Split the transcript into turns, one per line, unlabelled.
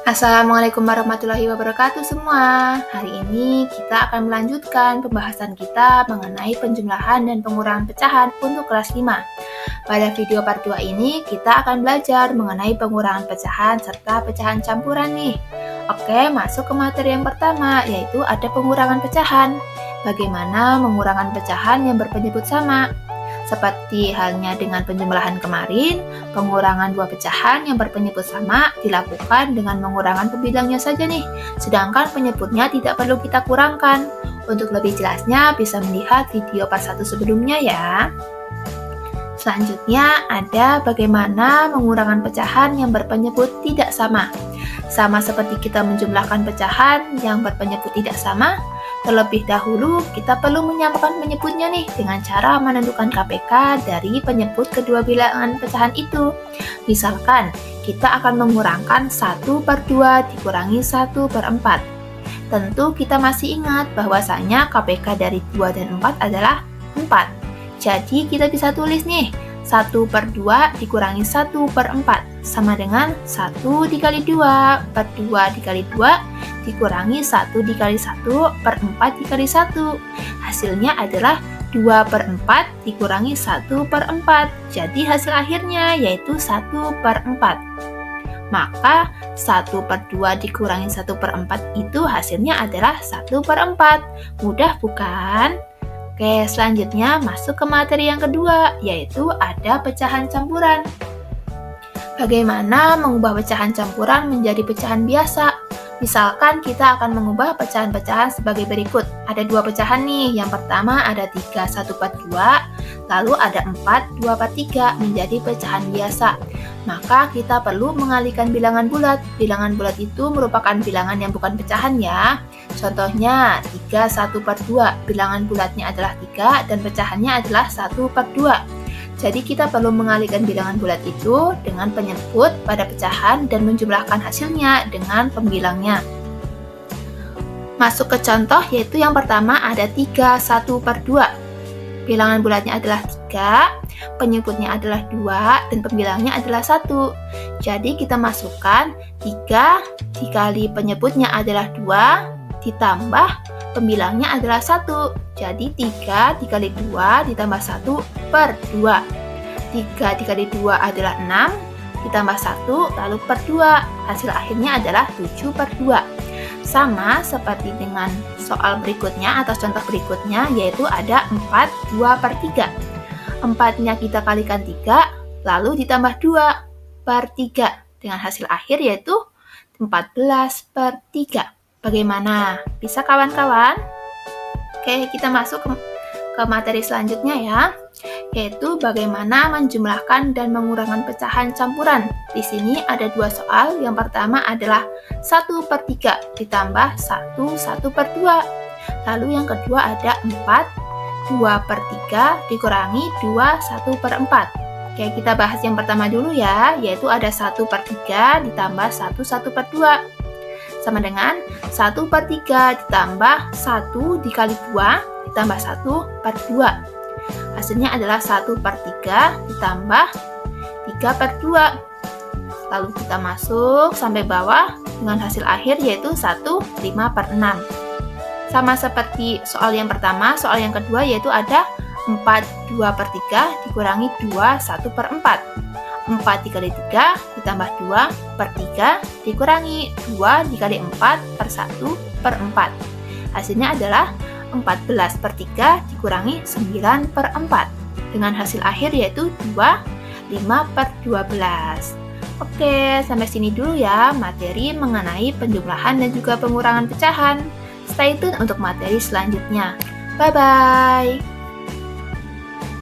Assalamualaikum warahmatullahi wabarakatuh semua. Hari ini kita akan melanjutkan pembahasan kita mengenai penjumlahan dan pengurangan pecahan untuk kelas 5. Pada video part 2 ini kita akan belajar mengenai pengurangan pecahan serta pecahan campuran nih. Oke, masuk ke materi yang pertama, yaitu ada pengurangan pecahan. Bagaimana mengurangan pecahan yang berpenyebut sama? Seperti halnya dengan penjumlahan kemarin, pengurangan dua pecahan yang berpenyebut sama dilakukan dengan mengurangan pembilangnya saja nih, sedangkan penyebutnya tidak perlu kita kurangkan. Untuk lebih jelasnya bisa melihat video part 1 sebelumnya ya. Selanjutnya ada bagaimana mengurangan pecahan yang berpenyebut tidak sama. Sama seperti kita menjumlahkan pecahan yang berpenyebut tidak sama, terlebih dahulu kita perlu menyamakan penyebutnya nih dengan cara menentukan KPK dari penyebut kedua bilangan pecahan itu. Misalkan kita akan mengurangkan 1/2 dikurangi 1/4. Tentu kita masih ingat bahwasanya KPK dari 2 dan 4 adalah 4. Jadi kita bisa tulis nih 1/2 dikurangi 1/4 sama dengan 1 dikali 2 per 2 dikali 2 dikurangi 1 dikali 1 per 4 dikali 1. Hasilnya adalah 2/4 dikurangi 1/4. Jadi hasil akhirnya yaitu 1/4. Maka 1/2 dikurangi 1/4 itu hasilnya adalah 1/4. Mudah bukan? Oke, selanjutnya masuk ke materi yang kedua, yaitu ada pecahan campuran. Bagaimana mengubah pecahan campuran menjadi pecahan biasa? Misalkan kita akan mengubah pecahan-pecahan sebagai berikut. Ada dua pecahan nih, yang pertama ada 3 1/2, lalu ada 4 2/3 menjadi pecahan biasa. Maka kita perlu mengalihkan bilangan bulat. Bilangan bulat itu merupakan bilangan yang bukan pecahan ya. Contohnya 3 1/2, bilangan bulatnya adalah 3 dan pecahannya adalah 1/2. Jadi kita perlu mengalihkan bilangan bulat itu dengan penyebut pada pecahan dan menjumlahkan hasilnya dengan pembilangnya. Masuk ke contoh, yaitu yang pertama ada 3 1/2. Bilangan bulatnya adalah 3, penyebutnya adalah 2, dan pembilangnya adalah 1. Jadi kita masukkan 3 dikali penyebutnya adalah 2, ditambah pembilangnya adalah 1. Jadi 3 dikali 2 ditambah 1/2. 3 dikali 2 adalah 6, ditambah 1 lalu per 2. Hasil akhirnya adalah 7/2. Sama seperti dengan soal berikutnya atau contoh berikutnya, yaitu ada 4 2/3. 4-nya kita kalikan 3, lalu ditambah 2/3 dengan hasil akhir yaitu 14/3. Bagaimana? Bisa kawan-kawan? Oke, kita masuk ke materi selanjutnya ya, yaitu bagaimana menjumlahkan dan mengurangan pecahan campuran. Di sini ada dua soal. Yang pertama adalah 1/3 ditambah 1/2. Lalu yang kedua ada 4 2/3 dikurangi 2 1/4. Oke, kita bahas yang pertama dulu ya, yaitu ada 1/3 ditambah 1/2. Sama dengan 1/3 ditambah 1 dikali 2 ditambah 1/2. Hasilnya adalah 1/3 ditambah 3/2. Lalu kita masuk sampai bawah dengan hasil akhir yaitu 1/5/6. Sama seperti soal yang pertama, soal yang kedua yaitu ada 4 2/3 dikurangi 2 1/4. 4 dikali 3 ditambah 2/3 dikurangi 2 dikali 4 per 1/4. Hasilnya adalah 14/3 dikurangi 9/4 dengan hasil akhir yaitu 2 5/12. Oke, sampai sini dulu ya materi mengenai penjumlahan dan juga pengurangan pecahan. Stay tune untuk materi selanjutnya. Bye-bye!